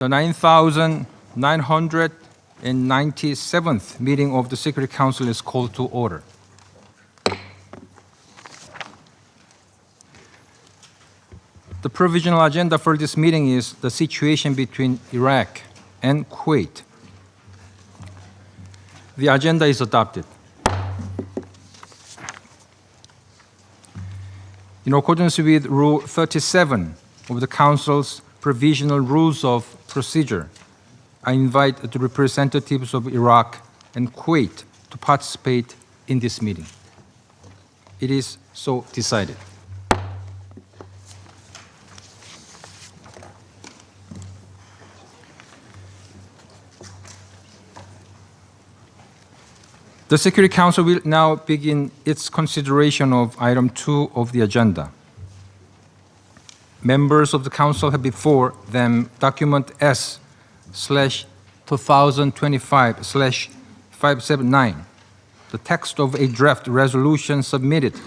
The 9,997th meeting of the Security Council is called to order. The provisional agenda for this meeting is the situation between Iraq and Kuwait. The agenda is adopted. In accordance with Rule 37 of the Council's Provisional Rules of Procedure, I invite the representatives of Iraq and Kuwait to participate in this meeting. It is so decided. The Security Council will now begin its consideration of item 2 of the agenda. Members of the Council have before them document S/2025/579, the text of a draft resolution submitted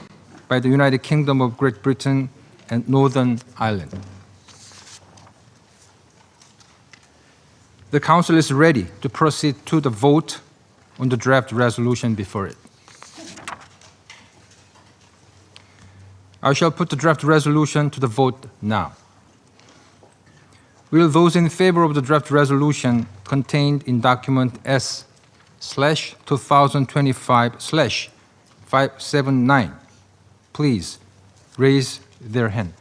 by the United Kingdom of Great Britain and Northern Ireland. The Council is ready to proceed to the vote on the draft resolution before it. I shall put the draft resolution to the vote now. Will those in favor of the draft resolution contained in document S/2025/579 please raise their hand?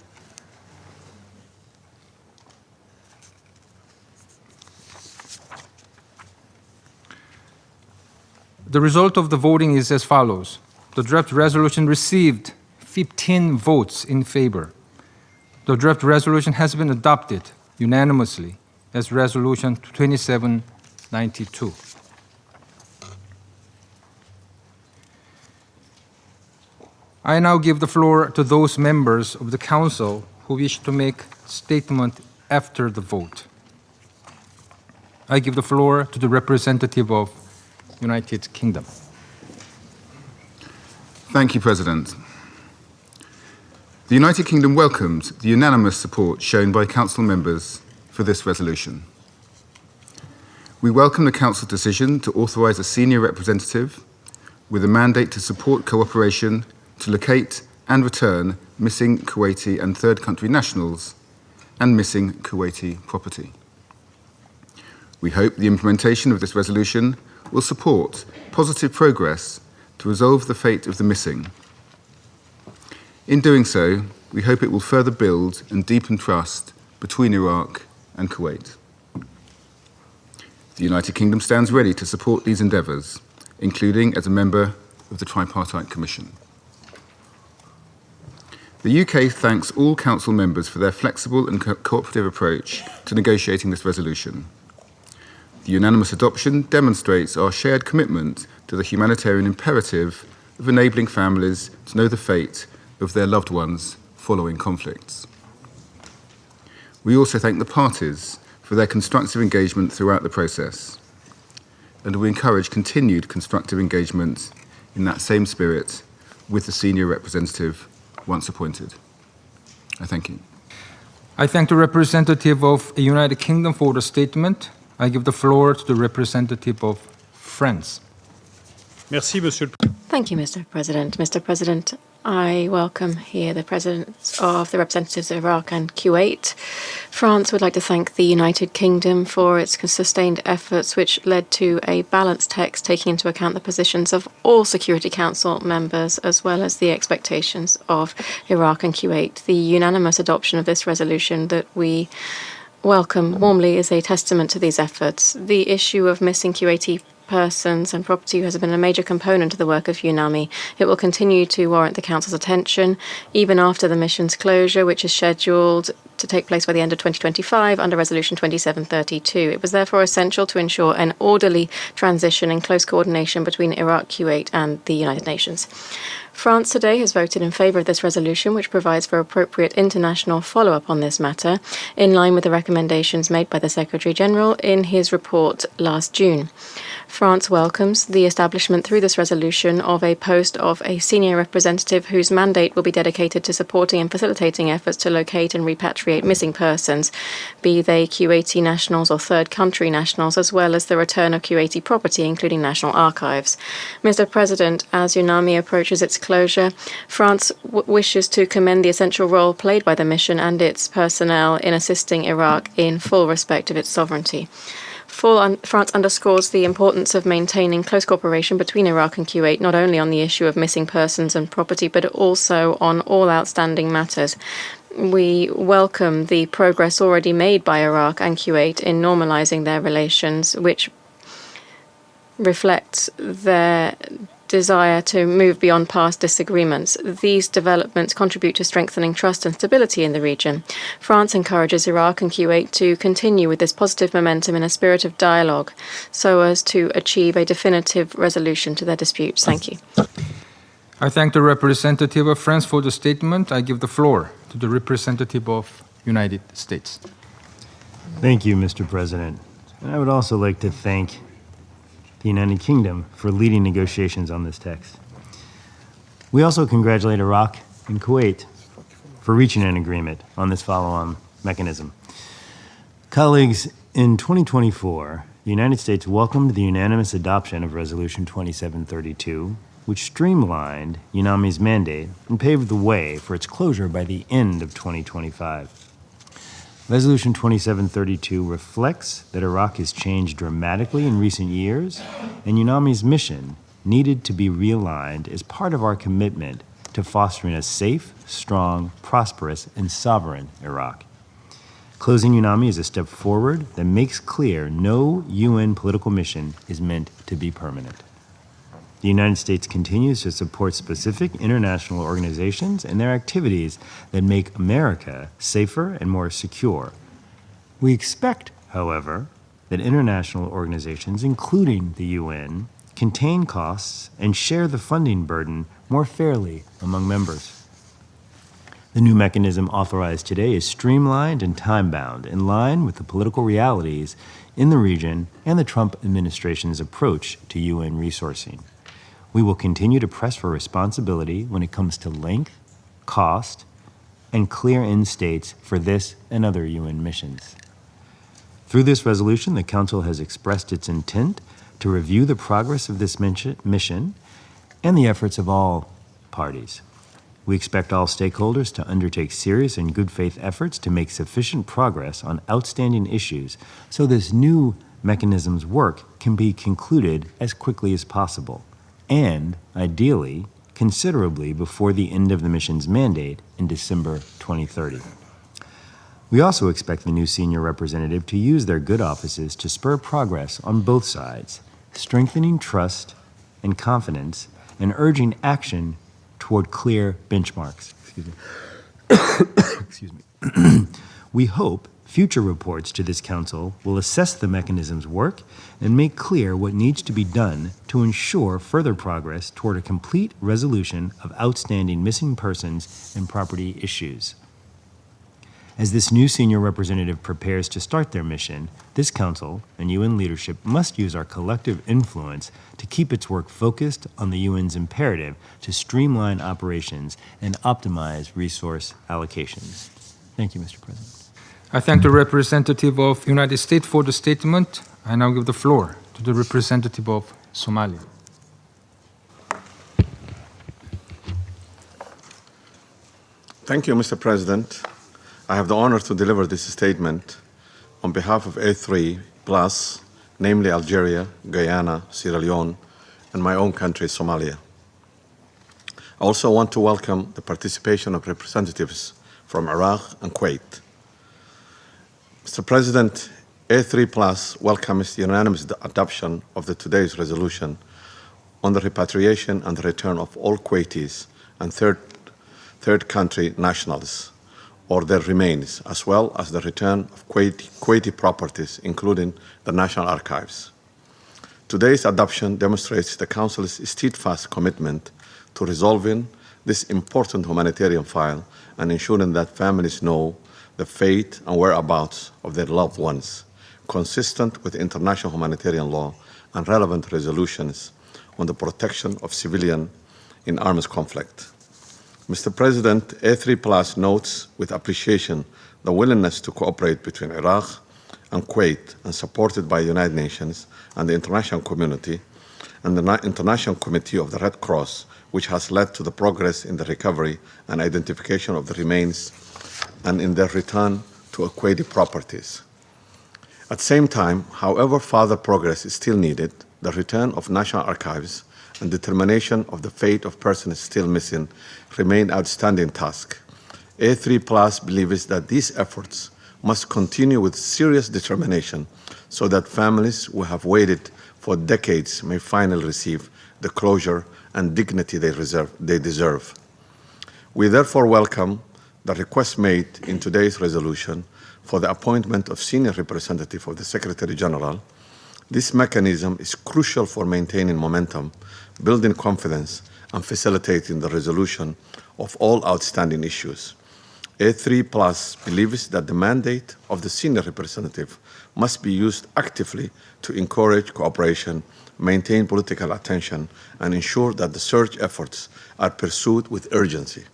The result of the voting is as follows. The draft resolution received 15 votes in favor. The draft resolution has been adopted unanimously as Resolution 2792. I now give the floor to those members of the Council who wish to make statement after the vote. I give the floor to the representative of United Kingdom. Thank you, President. The United Kingdom welcomes the unanimous support shown by Council members for this resolution. We welcome the Council's decision to authorise a senior representative with a mandate to support cooperation to locate and return missing Kuwaiti and third country nationals and missing Kuwaiti property. We hope the implementation of this resolution will support positive progress to resolve the fate of the missing. In doing so, we hope it will further build and deepen trust between Iraq and Kuwait. The United Kingdom stands ready to support these endeavours, including as a member of the Tripartite Commission. The UK thanks all Council members for their flexible and cooperative approach to negotiating this resolution. The unanimous adoption demonstrates our shared commitment to the humanitarian imperative of enabling families to know the fate of their loved ones following conflicts. We also thank the parties for their constructive engagement throughout the process, and we encourage continued constructive engagement in that same spirit with the senior representative once appointed. I thank you. I thank the representative of the United Kingdom for the statement. I give the floor to the representative of France. Merci, Monsieur. Thank you, Mr. President. Mr. President, I welcome here the presidents of the representatives of Iraq and Kuwait. France would like to thank the United Kingdom for its sustained efforts, which led to a balanced text taking into account the positions of all Security Council members, as well as the expectations of Iraq and Kuwait. The unanimous adoption of this resolution that we welcome warmly is a testament to these efforts. The issue of missing Kuwaiti persons and property has been a major component of the work of UNAMI. It will continue to warrant the Council's attention, even after the mission's closure, which is scheduled to take place by the end of 2025 under Resolution 2732. It was therefore essential to ensure an orderly transition in close coordination between Iraq, Kuwait and the United Nations. France today has voted in favour of this resolution, which provides for appropriate international follow-up on this matter, in line with the recommendations made by the Secretary-General in his report last June. France welcomes the establishment through this resolution of a post of a senior representative whose mandate will be dedicated to supporting and facilitating efforts to locate and repatriate missing persons, be they Kuwaiti nationals or third country nationals, as well as the return of Kuwaiti property, including national archives. Mr. President, as UNAMI approaches its closure, France wishes to commend the essential role played by the mission and its personnel in assisting Iraq in full respect of its sovereignty. France underscores the importance of maintaining close cooperation between Iraq and Kuwait, not only on the issue of missing persons and property, but also on all outstanding matters. We welcome the progress already made by Iraq and Kuwait in normalizing their relations, which reflects their desire to move beyond past disagreements. These developments contribute to strengthening trust and stability in the region. France encourages Iraq and Kuwait to continue with this positive momentum in a spirit of dialogue so as to achieve a definitive resolution to their disputes. Thank you. I thank the representative of France for the statement. I give the floor to the representative of United States. Thank you, Mr. President. And I would also like to thank the United Kingdom for leading negotiations on this text. We also congratulate Iraq and Kuwait for reaching an agreement on this follow-on mechanism. Colleagues, in 2024, the United States welcomed the unanimous adoption of Resolution 2732, which streamlined UNAMI's mandate and paved the way for its closure by the end of 2025. Resolution 2732 reflects that Iraq has changed dramatically in recent years, and UNAMI's mission needed to be realigned as part of our commitment to fostering a safe, strong, prosperous, and sovereign Iraq. Closing UNAMI is a step forward that makes clear no UN political mission is meant to be permanent. The United States continues to support specific international organizations and their activities that make America safer and more secure. We expect, however, that international organizations, including the UN, contain costs and share the funding burden more fairly among members. The new mechanism authorized today is streamlined and time-bound, in line with the political realities in the region and the Trump administration's approach to UN resourcing. We will continue to press for responsibility when it comes to length, cost, and clear end states for this and other UN missions. Through this resolution, the Council has expressed its intent to review the progress of this mission and the efforts of all parties. We expect all stakeholders to undertake serious and good faith efforts to make sufficient progress on outstanding issues so this new mechanism's work can be concluded as quickly as possible, and, ideally, considerably before the end of the mission's mandate in December 2030. We also expect the new senior representative to use their good offices to spur progress on both sides, strengthening trust and confidence and urging action toward clear benchmarks. Excuse me. We hope future reports to this Council will assess the mechanism's work and make clear what needs to be done to ensure further progress toward a complete resolution of outstanding missing persons and property issues. As this new senior representative prepares to start their mission, this Council and UN leadership must use our collective influence to keep its work focused on the UN's imperative to streamline operations and optimize resource allocations. Thank you, Mr. President. I thank the representative of United States for the statement. I now give the floor to the representative of Somalia. Thank you, Mr. President. I have the honor to deliver this statement on behalf of A3 Plus, namely Algeria, Guyana, Sierra Leone, and my own country, Somalia. I also want to welcome the participation of representatives from Iraq and Kuwait. Mr. President, A3 Plus welcomes the unanimous adoption of today's resolution on the repatriation and the return of all Kuwaitis and third country nationals or their remains, as well as the return of Kuwaiti properties, including the National Archives. Today's adoption demonstrates the Council's steadfast commitment to resolving this important humanitarian file and ensuring that families know the fate and whereabouts of their loved ones, consistent with international humanitarian law and relevant resolutions on the protection of civilians in armed conflict. Mr. President, A3+ notes with appreciation the willingness to cooperate between Iraq and Kuwait and supported by the United Nations and the international community and the International Committee of the Red Cross, which has led to the progress in the recovery and identification of the remains and in their return to Kuwaiti properties. At the same time, however further progress is still needed, the return of national archives and determination of the fate of persons still missing remain outstanding task. A3+ believes that these efforts must continue with serious determination so that families who have waited for decades may finally receive the closure and dignity they deserve. We therefore welcome the request made in today's resolution for the appointment of senior representative of the Secretary-General. This mechanism is crucial for maintaining momentum, building confidence, and facilitating the resolution of all outstanding issues. A3+ believes that the mandate of the senior representative must be used actively to encourage cooperation, maintain political attention, and ensure that the search efforts are pursued with urgency.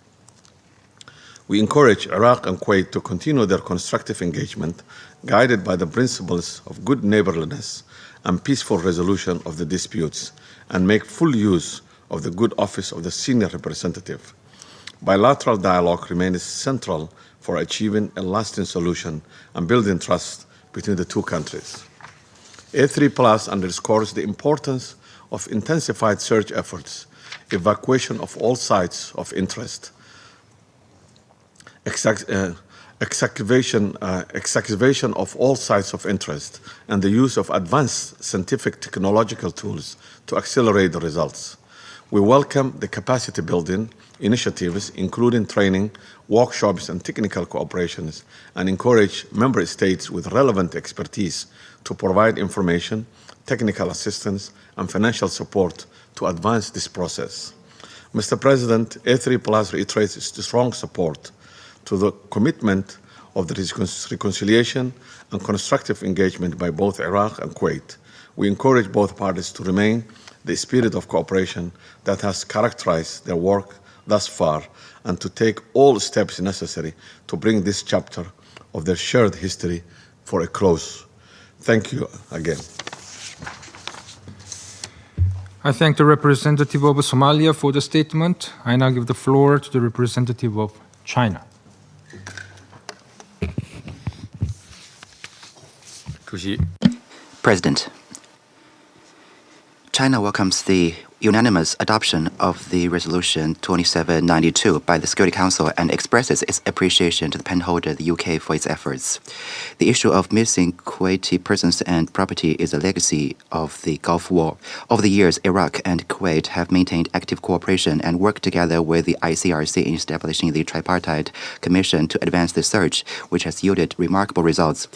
We encourage Iraq and Kuwait to continue their constructive engagement, guided by the principles of good neighborliness and peaceful resolution of the disputes, and make full use of the good office of the senior representative. Bilateral dialogue remains central for achieving a lasting solution and building trust between the two countries. A3+ underscores the importance of intensified search efforts, evacuation of all sites of interest, excavation of all sites of interest, and the use of advanced scientific technological tools to accelerate the results. We welcome the capacity building initiatives, including training, workshops, and technical cooperations, and encourage member states with relevant expertise to provide information, technical assistance, and financial support to advance this process. Mr. President, A3+ reiterates its strong support to the commitment of the reconciliation and constructive engagement by both Iraq and Kuwait. We encourage both parties to remain the spirit of cooperation that has characterized their work thus far and to take all steps necessary to bring this chapter of their shared history for a close. Thank you again. I thank the representative of Somalia for the statement. I now give the floor to the representative of China. President, China welcomes the unanimous adoption of the Resolution 2792 by the Security Council and expresses its appreciation to the penholder, the UK, for its efforts. The issue of missing Kuwaiti persons and property is a legacy of the Gulf War. Over the years, Iraq and Kuwait have maintained active cooperation and worked together with the ICRC in establishing the Tripartite Commission to advance the search, which has yielded remarkable results.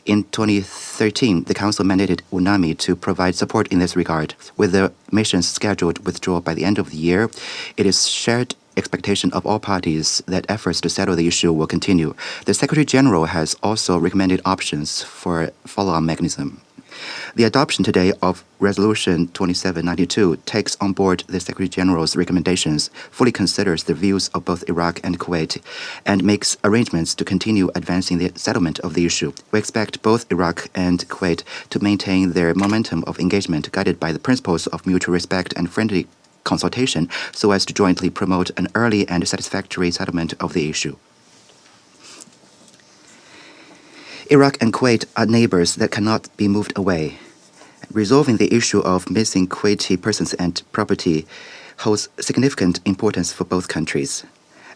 In 2013, the Council mandated UNAMI to provide support in this regard. With the mission's scheduled withdrawal by the end of the year, it is shared expectation of all parties that efforts to settle the issue will continue. The Secretary-General has also recommended options for a follow-on mechanism. The adoption today of Resolution 2792 takes on board the Secretary-General's recommendations, fully considers the views of both Iraq and Kuwait, and makes arrangements to continue advancing the settlement of the issue. We expect both Iraq and Kuwait to maintain their momentum of engagement guided by the principles of mutual respect and friendly consultation so as to jointly promote an early and satisfactory settlement of the issue. Iraq and Kuwait are neighbors that cannot be moved away. Resolving the issue of missing Kuwaiti persons and property holds significant importance for both countries.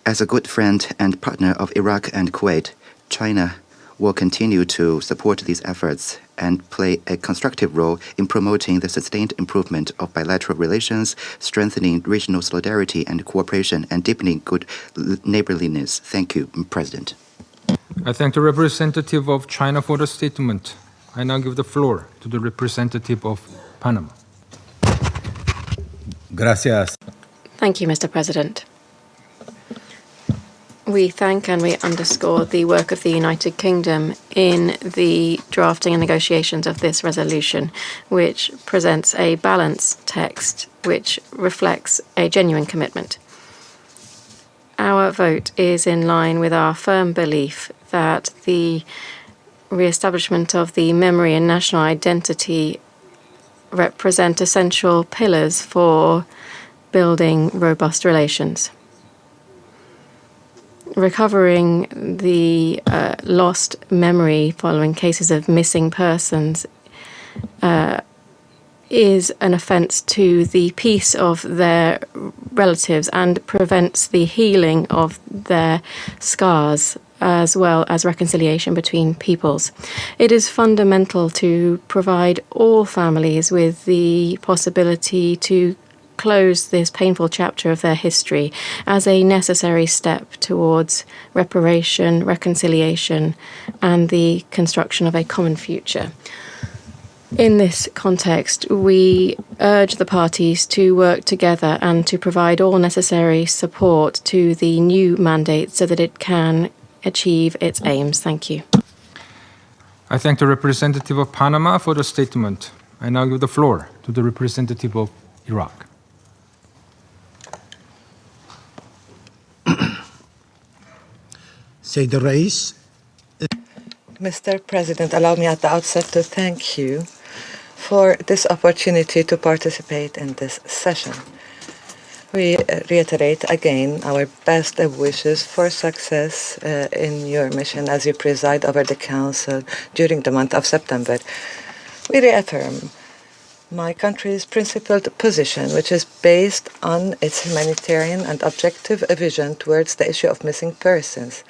As a good friend and partner of Iraq and Kuwait, China will continue to support these efforts and play a constructive role in promoting the sustained improvement of bilateral relations, strengthening regional solidarity and cooperation, and deepening good neighborliness. Thank you, President. I thank the representative of China for the statement. I now give the floor to the representative of Panama. Gracias. Thank you, Mr. President. We thank and we underscore the work of the United Kingdom in the drafting and negotiations of this resolution, which presents a balanced text which reflects a genuine commitment. Our vote is in line with our firm belief that the re-establishment of the memory and national identity represent essential pillars for building robust relations. Recovering the lost memory following cases of missing persons is an offence to the peace of their relatives and prevents the healing of their scars as well as reconciliation between peoples. It is fundamental to provide all families with the possibility to close this painful chapter of their history as a necessary step towards reparation, reconciliation, and the construction of a common future. In this context, we urge the parties to work together and to provide all necessary support to the new mandate so that it can achieve its aims. Thank you. I thank the representative of Panama for the statement. I now give the floor to the representative of Iraq. Sayyid al-Rais. Mr. President, allow me at the outset to thank you for this opportunity to participate in this session. We reiterate again our best wishes for success in your mission as you preside over the Council during the month of September. We reaffirm my country's principled position, which is based on its humanitarian and objective vision towards the issue of missing persons,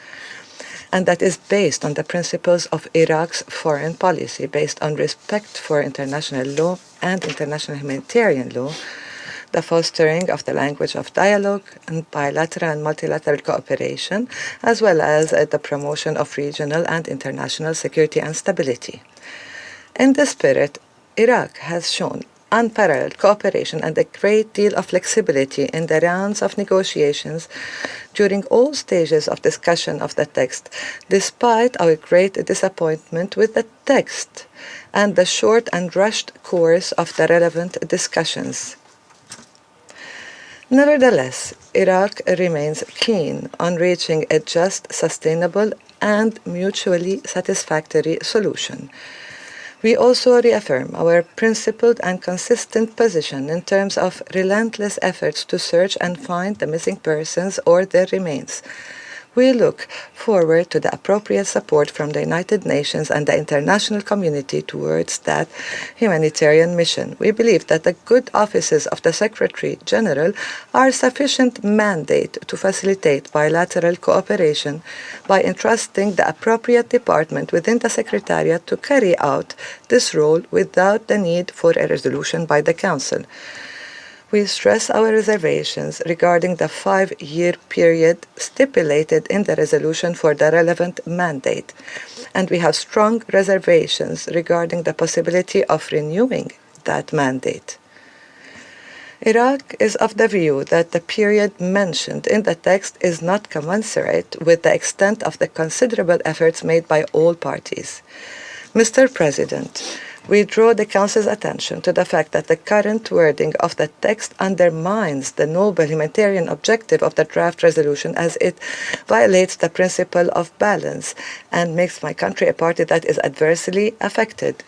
and that is based on the principles of Iraq's foreign policy, based on respect for international law and international humanitarian law, the fostering of the language of dialogue and bilateral and multilateral cooperation, as well as the promotion of regional and international security and stability. In this spirit, Iraq has shown unparalleled cooperation and a great deal of flexibility in the rounds of negotiations during all stages of discussion of the text, despite our great disappointment with the text and the short and rushed course of the relevant discussions. Nevertheless, Iraq remains keen on reaching a just, sustainable, and mutually satisfactory solution. We also reaffirm our principled and consistent position in terms of relentless efforts to search and find the missing persons or their remains. We look forward to the appropriate support from the United Nations and the international community towards that humanitarian mission. We believe that the good offices of the Secretary-General are sufficient mandate to facilitate bilateral cooperation by entrusting the appropriate department within the Secretariat to carry out this role without the need for a resolution by the Council. We stress our reservations regarding the 5-year period stipulated in the resolution for the relevant mandate, and we have strong reservations regarding the possibility of renewing that mandate. Iraq is of the view that the period mentioned in the text is not commensurate with the extent of the considerable efforts made by all parties. Mr. President, we draw the Council's attention to the fact that the current wording of the text undermines the noble humanitarian objective of the draft resolution, as it violates the principle of balance and makes my country a party that is adversely affected.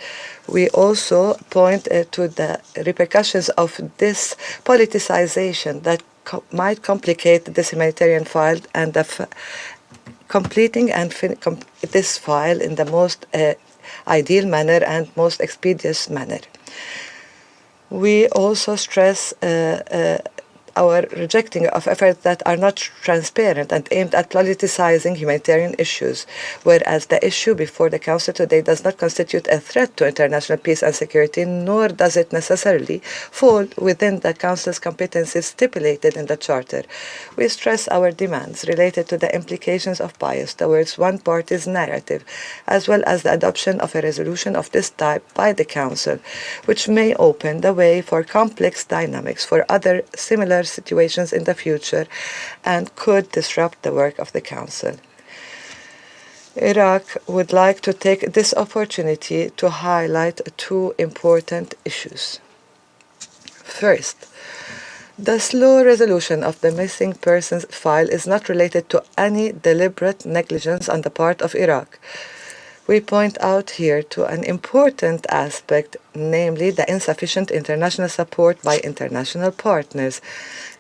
We also point to the repercussions of this politicization that might complicate this humanitarian file and completing and this file in the most ideal manner and most expeditious manner. We also stress our rejecting of efforts that are not transparent and aimed at politicizing humanitarian issues, whereas the issue before the Council today does not constitute a threat to international peace and security, nor does it necessarily fall within the Council's competencies stipulated in the Charter. We stress our demands related to the implications of bias towards one party's narrative, as well as the adoption of a resolution of this type by the Council, which may open the way for complex dynamics for other similar similar situations in the future and could disrupt the work of the Council. Iraq would like to take this opportunity to highlight two important issues. First, the slow resolution of the missing persons file is not related to any deliberate negligence on the part of Iraq. We point out here to an important aspect, namely the insufficient international support by international partners,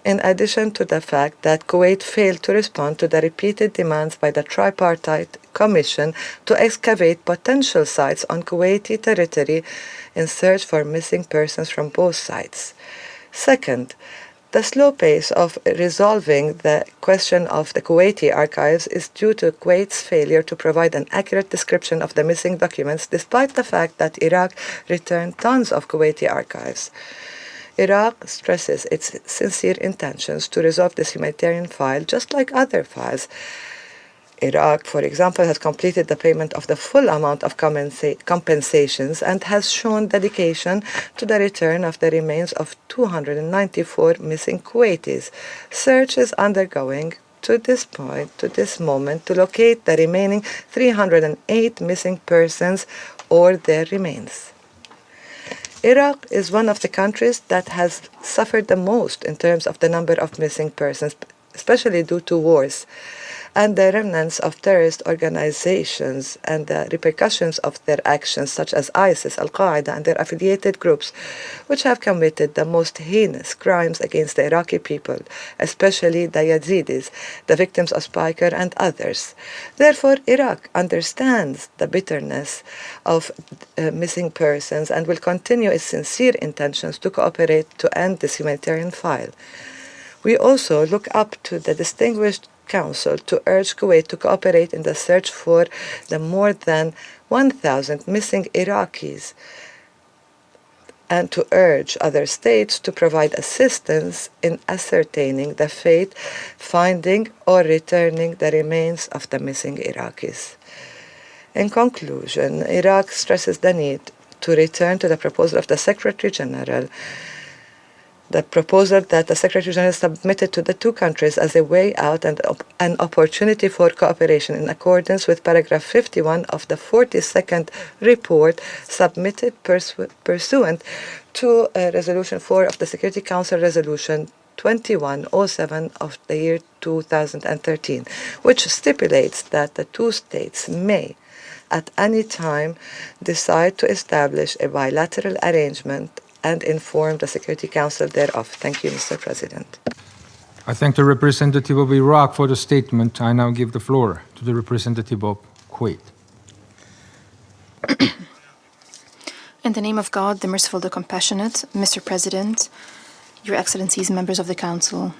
in addition to the fact that Kuwait failed to respond to the repeated demands by the Tripartite Commission to excavate potential sites on Kuwaiti territory in search for missing persons from both sides. Second, the slow pace of resolving the question of the Kuwaiti archives is due to Kuwait's failure to provide an accurate description of the missing documents, despite the fact that Iraq returned tons of Kuwaiti archives. Iraq stresses its sincere intentions to resolve this humanitarian file just like other files. Iraq, for example, has completed the payment of the full amount of compensations and has shown dedication to the return of the remains of 294 missing Kuwaitis. Search is undergoing to this moment, to locate the remaining 308 missing persons or their remains. Iraq is one of the countries that has suffered the most in terms of the number of missing persons, especially due to wars, and the remnants of terrorist organizations and the repercussions of their actions, such as ISIS, Al-Qaeda, and their affiliated groups, which have committed the most heinous crimes against the Iraqi people, especially the Yazidis, the victims of Spiker, and others. Therefore, Iraq understands the bitterness of missing persons and will continue its sincere intentions to cooperate to end this humanitarian file. We also look up to the distinguished Council to urge Kuwait to cooperate in the search for the more than 1,000 missing Iraqis and to urge other states to provide assistance in ascertaining the fate, finding or returning the remains of the missing Iraqis. In conclusion, Iraq stresses the need to return to the proposal of the Secretary-General, the proposal that the Secretary-General submitted to the two countries as a way out and an opportunity for cooperation in accordance with paragraph 51 of the 42nd report submitted pursuant to Resolution 4 of the Security Council Resolution 2107 of the year 2013, which stipulates that the two states may, at any time, decide to establish a bilateral arrangement and inform the Security Council thereof. Thank you, Mr. President. I thank the representative of Iraq for the statement. I now give the floor to the representative of Kuwait. In the name of God, the merciful, the compassionate, Mr. President, Your Excellencies, members of the Council,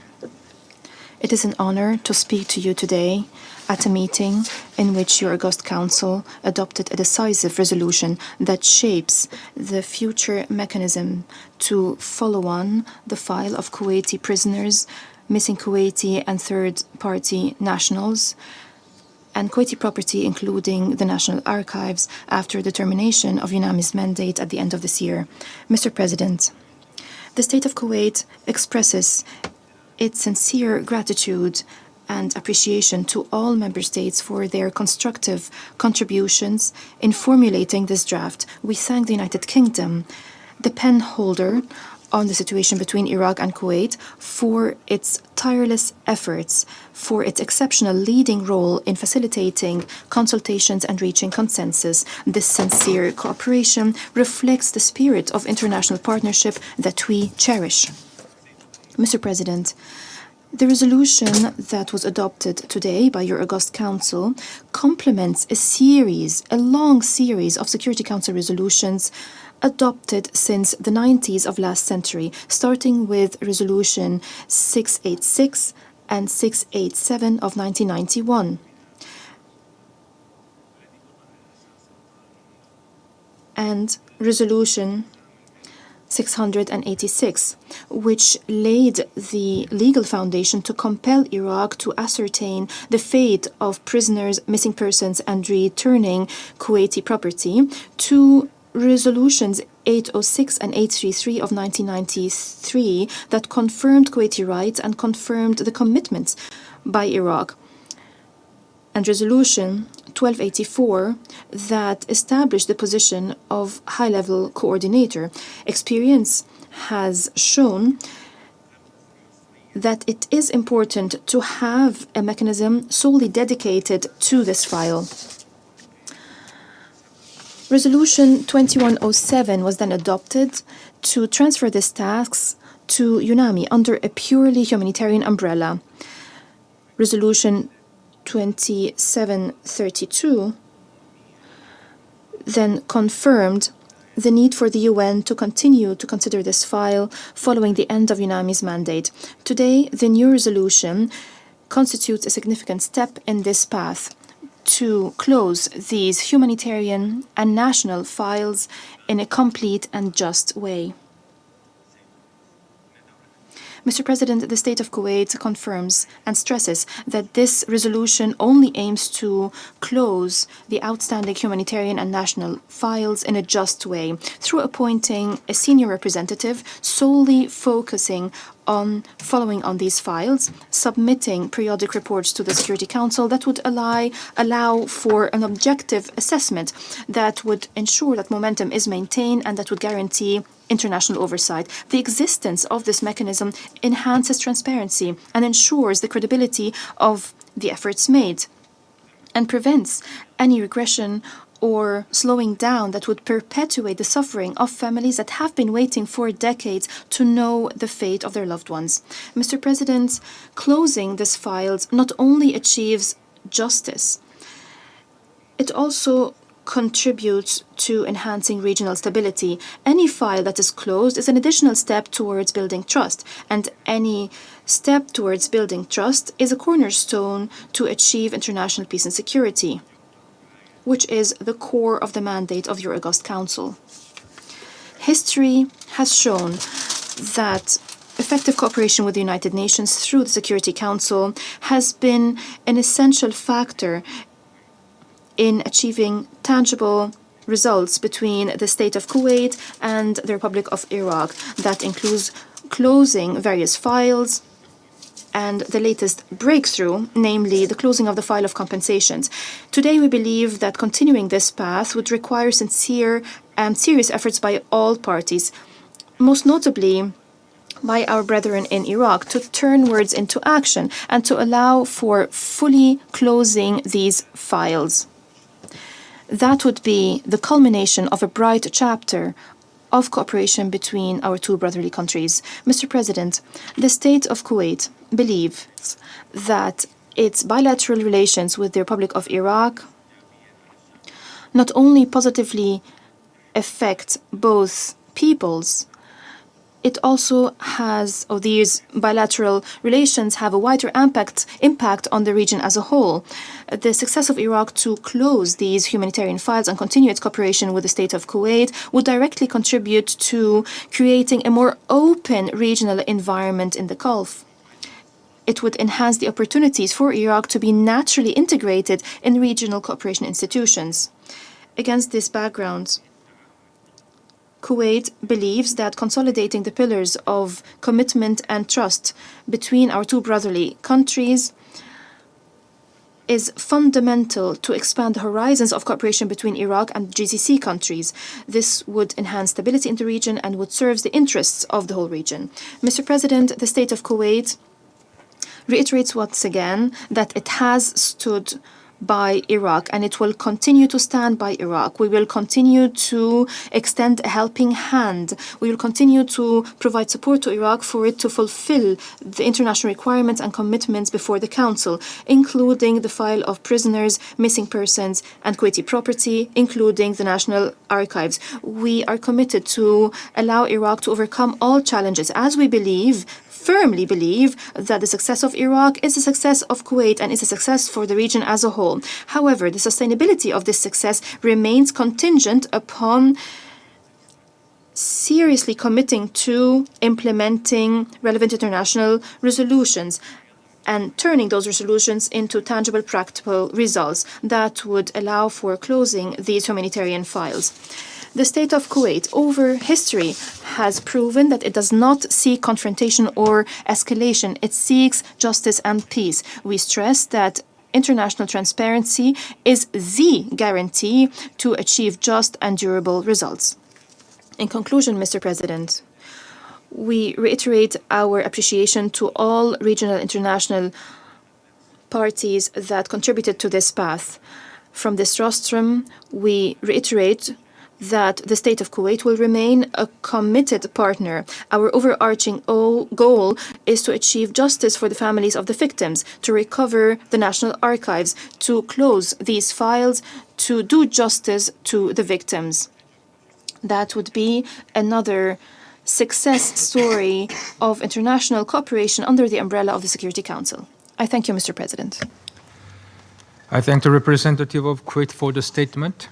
it is an honor to speak to you today at a meeting in which your august Council adopted a decisive resolution that shapes the future mechanism to follow on the file of Kuwaiti prisoners, missing Kuwaiti and third-party nationals, and Kuwaiti property, including the National Archives, after the termination of UNAMI's mandate at the end of this year. Mr. President, the State of Kuwait expresses its sincere gratitude and appreciation to all member states for their constructive contributions in formulating this draft. We thank the United Kingdom, the pen holder on the situation between Iraq and Kuwait, for its tireless efforts, for its exceptional leading role in facilitating consultations and reaching consensus. This sincere cooperation reflects the spirit of international partnership that we cherish. Mr. President, the resolution that was adopted today by your august Council complements a long series of Security Council resolutions adopted since the 90s of last century, starting with Resolution 686 and 687 of 1991. And Resolution 686, which laid the legal foundation to compel Iraq to ascertain the fate of prisoners, missing persons, and returning Kuwaiti property, to resolutions 806 and 833 of 1993 that confirmed Kuwaiti rights and confirmed the commitments by Iraq, and Resolution 1284 that established the position of high-level coordinator. Experience has shown that it is important to have a mechanism solely dedicated to this file. Resolution 2107 was then adopted to transfer this task to UNAMI under a purely humanitarian umbrella. Resolution 2732 then confirmed the need for the UN to continue to consider this file following the end of UNAMI's mandate. Today, the new resolution constitutes a significant step in this path to close these humanitarian and national files in a complete and just way. Mr. President, the State of Kuwait confirms and stresses that this resolution only aims to close the outstanding humanitarian and national files in a just way through appointing a senior representative solely focusing on following on these files, submitting periodic reports to the Security Council that would allow for an objective assessment that would ensure that momentum is maintained and that would guarantee international oversight. The existence of this mechanism enhances transparency and ensures the credibility of the efforts made and prevents any regression or slowing down that would perpetuate the suffering of families that have been waiting for decades to know the fate of their loved ones. Mr. President, closing these files not only achieves justice, it also contributes to enhancing regional stability. Any file that is closed is an additional step towards building trust, and any step towards building trust is a cornerstone to achieve international peace and security, which is the core of the mandate of your August Council. History has shown that effective cooperation with the United Nations through the Security Council has been an essential factor in achieving tangible results between the State of Kuwait and the Republic of Iraq. That includes closing various files and the latest breakthrough, namely the closing of the file of compensations. Today, we believe that continuing this path would require sincere and serious efforts by all parties, most notably by our brethren in Iraq, to turn words into action and to allow for fully closing these files. That would be the culmination of a bright chapter of cooperation between our two brotherly countries. Mr. President, the State of Kuwait believes that its bilateral relations with the Republic of Iraq not only positively affect both peoples, it also has, or these bilateral relations have a wider impact on the region as a whole. The success of Iraq to close these humanitarian files and continue its cooperation with the State of Kuwait would directly contribute to creating a more open regional environment in the Gulf. It would enhance the opportunities for Iraq to be naturally integrated in regional cooperation institutions. Against this background, Kuwait believes that consolidating the pillars of commitment and trust between our two brotherly countries is fundamental to expand the horizons of cooperation between Iraq and GCC countries. This would enhance stability in the region and would serve the interests of the whole region. Mr. President, the State of Kuwait reiterates once again that it has stood by Iraq, and it will continue to stand by Iraq. We will continue to extend a helping hand. We will continue to provide support to Iraq for it to fulfill the international requirements and commitments before the Council, including the file of prisoners, missing persons, and Kuwaiti property, including the National Archives. We are committed to allow Iraq to overcome all challenges, as we firmly believe that the success of Iraq is the success of Kuwait and is a success for the region as a whole. However, the sustainability of this success remains contingent upon seriously committing to implementing relevant international resolutions and turning those resolutions into tangible, practical results that would allow for closing these humanitarian files. The state of Kuwait, over history, has proven that it does not seek confrontation or escalation. It seeks justice and peace. We stress that international transparency is the guarantee to achieve just and durable results. In conclusion, Mr. President, we reiterate our appreciation to all regional and international parties that contributed to this path. From this rostrum, we reiterate that the state of Kuwait will remain a committed partner. Our overarching goal is to achieve justice for the families of the victims, to recover the national archives, to close these files, to do justice to the victims. That would be another success story of international cooperation under the umbrella of the Security Council. I thank you, Mr. President. I thank the representative of Kuwait for the statement.